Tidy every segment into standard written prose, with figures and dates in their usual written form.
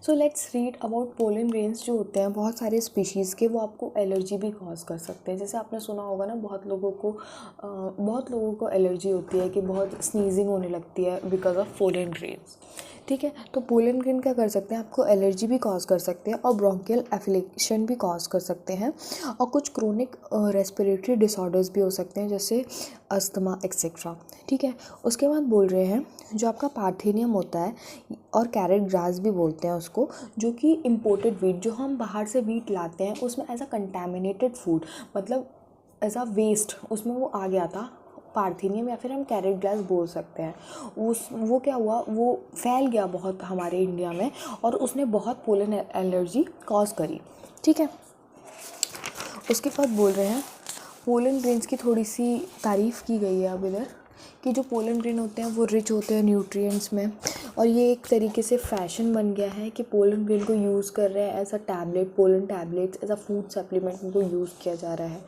So let's read about pollen grains जो होते हैं बहुत सारे स्पीशीज़ के, वो आपको एलर्जी भी कॉज कर सकते हैं। जैसे आपने सुना होगा ना, बहुत लोगों को एलर्जी होती है कि बहुत स्नीजिंग होने लगती है बिकॉज ऑफ पोलन ग्रेन्स। ठीक है, तो पोलन ग्रेन क्या कर सकते हैं, आपको एलर्जी भी कॉज कर सकते हैं और ब्रोंकियल एफ्लिक्शन भी कॉज कर सकते हैं, और कुछ क्रोनिक रेस्पिरेटरी डिसऑर्डर्स भी हो सकते हैं जैसे अस्थमा एक्सेट्रा। ठीक है, उसके बाद बोल रहे हैं जो आपका पार्थेनियम होता है और कैरेट ग्रास भी बोलते हैं उसको, जो कि इम्पोर्टेड वीट, जो हम बाहर से वीट लाते हैं उसमें एज अ कंटेमिनेटेड फूड, मतलब एज अ वेस्ट उसमें वो आ गया था पार्थेनियम या फिर हम कैरेट ग्रास बोल सकते हैं। वो क्या हुआ, वो फैल गया बहुत हमारे इंडिया में और उसने बहुत पोलन एलर्जी कॉज करी। ठीक है, उसके बाद बोल रहे हैं पोलन ग्रेन्स की थोड़ी सी तारीफ़ की गई है अब इधर, कि जो पोलन ग्रेन होते हैं वो रिच होते हैं न्यूट्रिएंट्स में, और ये एक तरीके से फैशन बन गया है कि पोलन ग्रेन को यूज़ कर रहे हैं as a tablet, pollen tablets as a food supplement उनको यूज़ किया जा रहा है।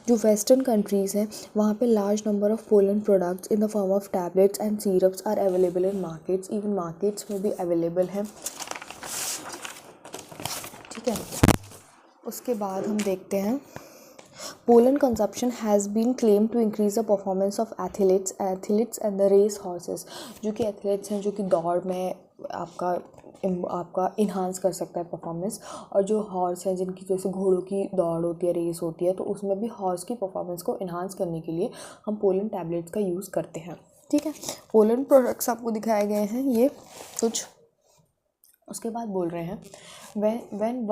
जो वेस्टर्न कंट्रीज़ हैं वहाँ पे large number of pollen products in the form of tablets and syrups are available in markets, even markets में भी अवेलेबल है। ठीक है, उसके बाद हम देखते हैं pollen consumption has been claim to increase the performance of athletes and the race horses. जो कि एथलीट्स हैं, जो कि दौड़ में आपका इन्हांस कर सकता है परफॉर्मेंस, और जो हॉर्स हैं जिनकी जैसे घोड़ों की दौड़ होती है, रेस होती है, तो उसमें भी हॉर्स की परफॉर्मेंस को इन्हांस करने के लिए हम पोलन टैबलेट्स का यूज़ करते हैं। ठीक है, पोलन प्रोडक्ट्स आपको दिखाए गए हैं ये कुछ। उसके बाद बोल रहे हैं when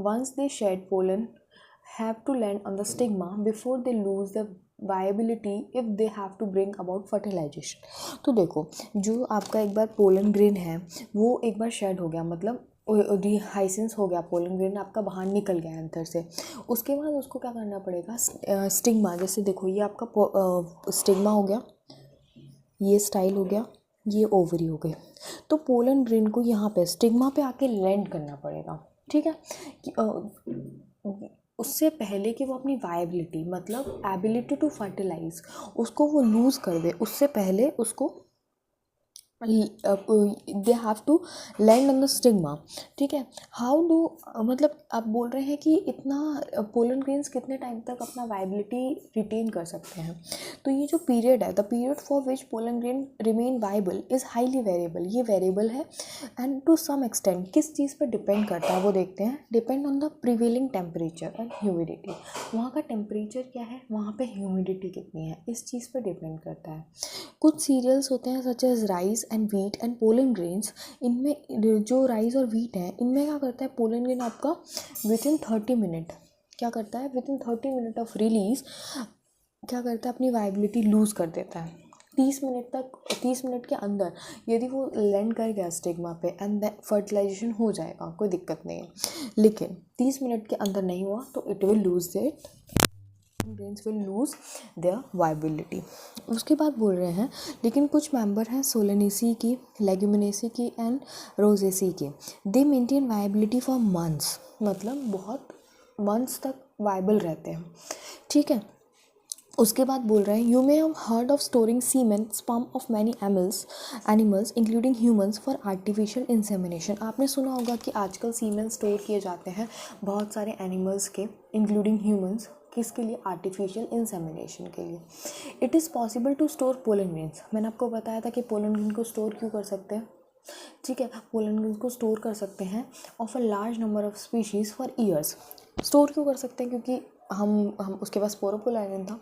once they shed pollen have to land on the stigma before they lose the viability if they have to bring about fertilization। तो देखो, जो आपका एक बार पोलन ग्रेन है वो एक बार शेड हो गया, मतलब डिहाइसेंस हो गया, पोलन ग्रेन आपका बाहर निकल गया अंदर से, उसके बाद उसको क्या करना पड़ेगा, स्टिग्मा। जैसे देखो ये आपका स्टिग्मा हो गया, ये स्टाइल हो गया, ये ओवरी हो गई, तो पोलन ग्रेन को यहाँ पे स्टिग्मा पे आके लैंड करना पड़ेगा। ठीक है, उससे पहले कि वो अपनी वायबिलिटी मतलब एबिलिटी टू फर्टिलाइज उसको वो लूज़ कर दे, उससे पहले उसको they have to land on the stigma. ठीक है, हाउ डू, मतलब आप बोल रहे हैं कि इतना पोलन ग्रेन्स कितने टाइम तक अपना वायबिलिटी रिटेन कर सकते हैं। तो ये जो पीरियड है, the period for which pollen grain remain viable is highly variable, ये वेरिएबल है एंड टू सम एक्सटेंट किस चीज़ पर डिपेंड करता है वो देखते हैं, depend on the prevailing temperature and humidity. वहाँ का टेम्परेचर क्या है, वहाँ पे ह्यूमिडिटी कितनी है, इस चीज़ पर डिपेंड करता है। कुछ सीरियल्स होते हैं such as rice and wheat and pollen grains, इनमें जो राइस और व्हीट हैं इनमें क्या करता है पोलन ग्रेन आपका विद इन 30 मिनट क्या करता है, with in 30 minute of release क्या करता है, अपनी वाइबिलिटी लूज़ कर देता है। 30 मिनट के अंदर यदि वो लैंड कर गया स्टिग्मा पे एंड फर्टिलाइजेशन हो जाएगा, कोई दिक्कत नहीं है, लेकिन 30 मिनट के अंदर नहीं हुआ तो it will lose it, grains will lose their viability. उसके बाद बोल रहे हैं लेकिन कुछ मेंबर हैं सोलेनेसी की, लेग्यूमिनेसी की एंड रोजेसी के, दे मेंटेन वाइबिलिटी फॉर मंथ्स, मतलब बहुत मंथ्स तक वाइबल रहते हैं। ठीक है, उसके बाद बोल रहे हैं you may have heard of storing semen sperm of many animals including humans for artificial insemination. आपने सुना होगा कि आजकल सीमेन स्टोर किए जाते हैं बहुत सारे एनिमल्स के इंक्लूडिंग ह्यूमंस, किसके लिए, आर्टिफिशियल इंसेमिनेशन के लिए। It is possible to store pollen grains, मैंने आपको बताया था कि पोलन ग्रेन को स्टोर क्यों कर सकते हैं। ठीक है, पोलन ग्रेन को स्टोर कर सकते हैं of a large number of species for years. Store क्यों कर सकते हैं, क्योंकि हम उसके पास स्पोरोपोलाइन था।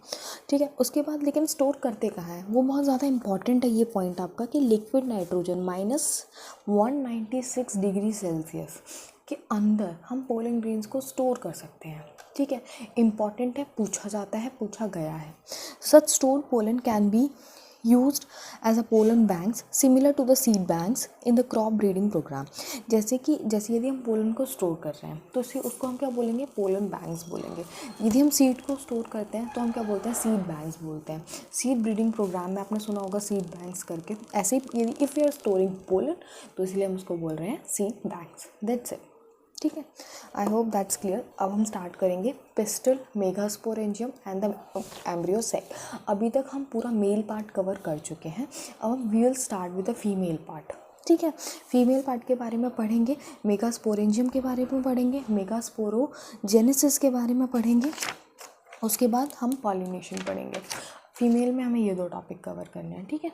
ठीक है, उसके बाद लेकिन स्टोर करते कहाँ हैं, वो बहुत ज़्यादा इंपॉर्टेंट है ये पॉइंट आपका, कि लिक्विड नाइट्रोजन -196 डिग्री सेल्सियस के अंदर हम पोलन ग्रेन्स को स्टोर कर सकते हैं। ठीक है, इम्पॉर्टेंट है, पूछा जाता है, पूछा गया है। Such stored pollen can be used as a pollen banks similar to the seed banks in the crop breeding program। जैसे यदि हम पोलन को स्टोर कर रहे हैं तो उसको हम क्या बोलेंगे, पोलन बैंक्स बोलेंगे। यदि हम सीड को स्टोर करते हैं तो हम क्या बोलते हैं, सीड बैंक्स बोलते हैं। सीड ब्रीडिंग प्रोग्राम में आपने सुना होगा सीड बैंक्स करके, ऐसे ही यदि if we are storing pollen तो इसलिए हम उसको बोल रहे हैं सीड बैंक्स। That's it. ठीक है, आई होप दैट्स क्लियर। अब हम स्टार्ट करेंगे pistol, megasporangium and the embryo sac. अभी तक हम पूरा मेल पार्ट कवर कर चुके हैं, अब हम we will start with the female part. ठीक है। फीमेल पार्ट के बारे में पढ़ेंगे, मेगास्पोरेंजियम के बारे में पढ़ेंगे, मेगास्पोरोजेनेसिस के बारे में पढ़ेंगे, उसके बाद हम पॉलिनेशन पढ़ेंगे। फीमेल में हमें ये 2 टॉपिक कवर करने हैं, ठीक है।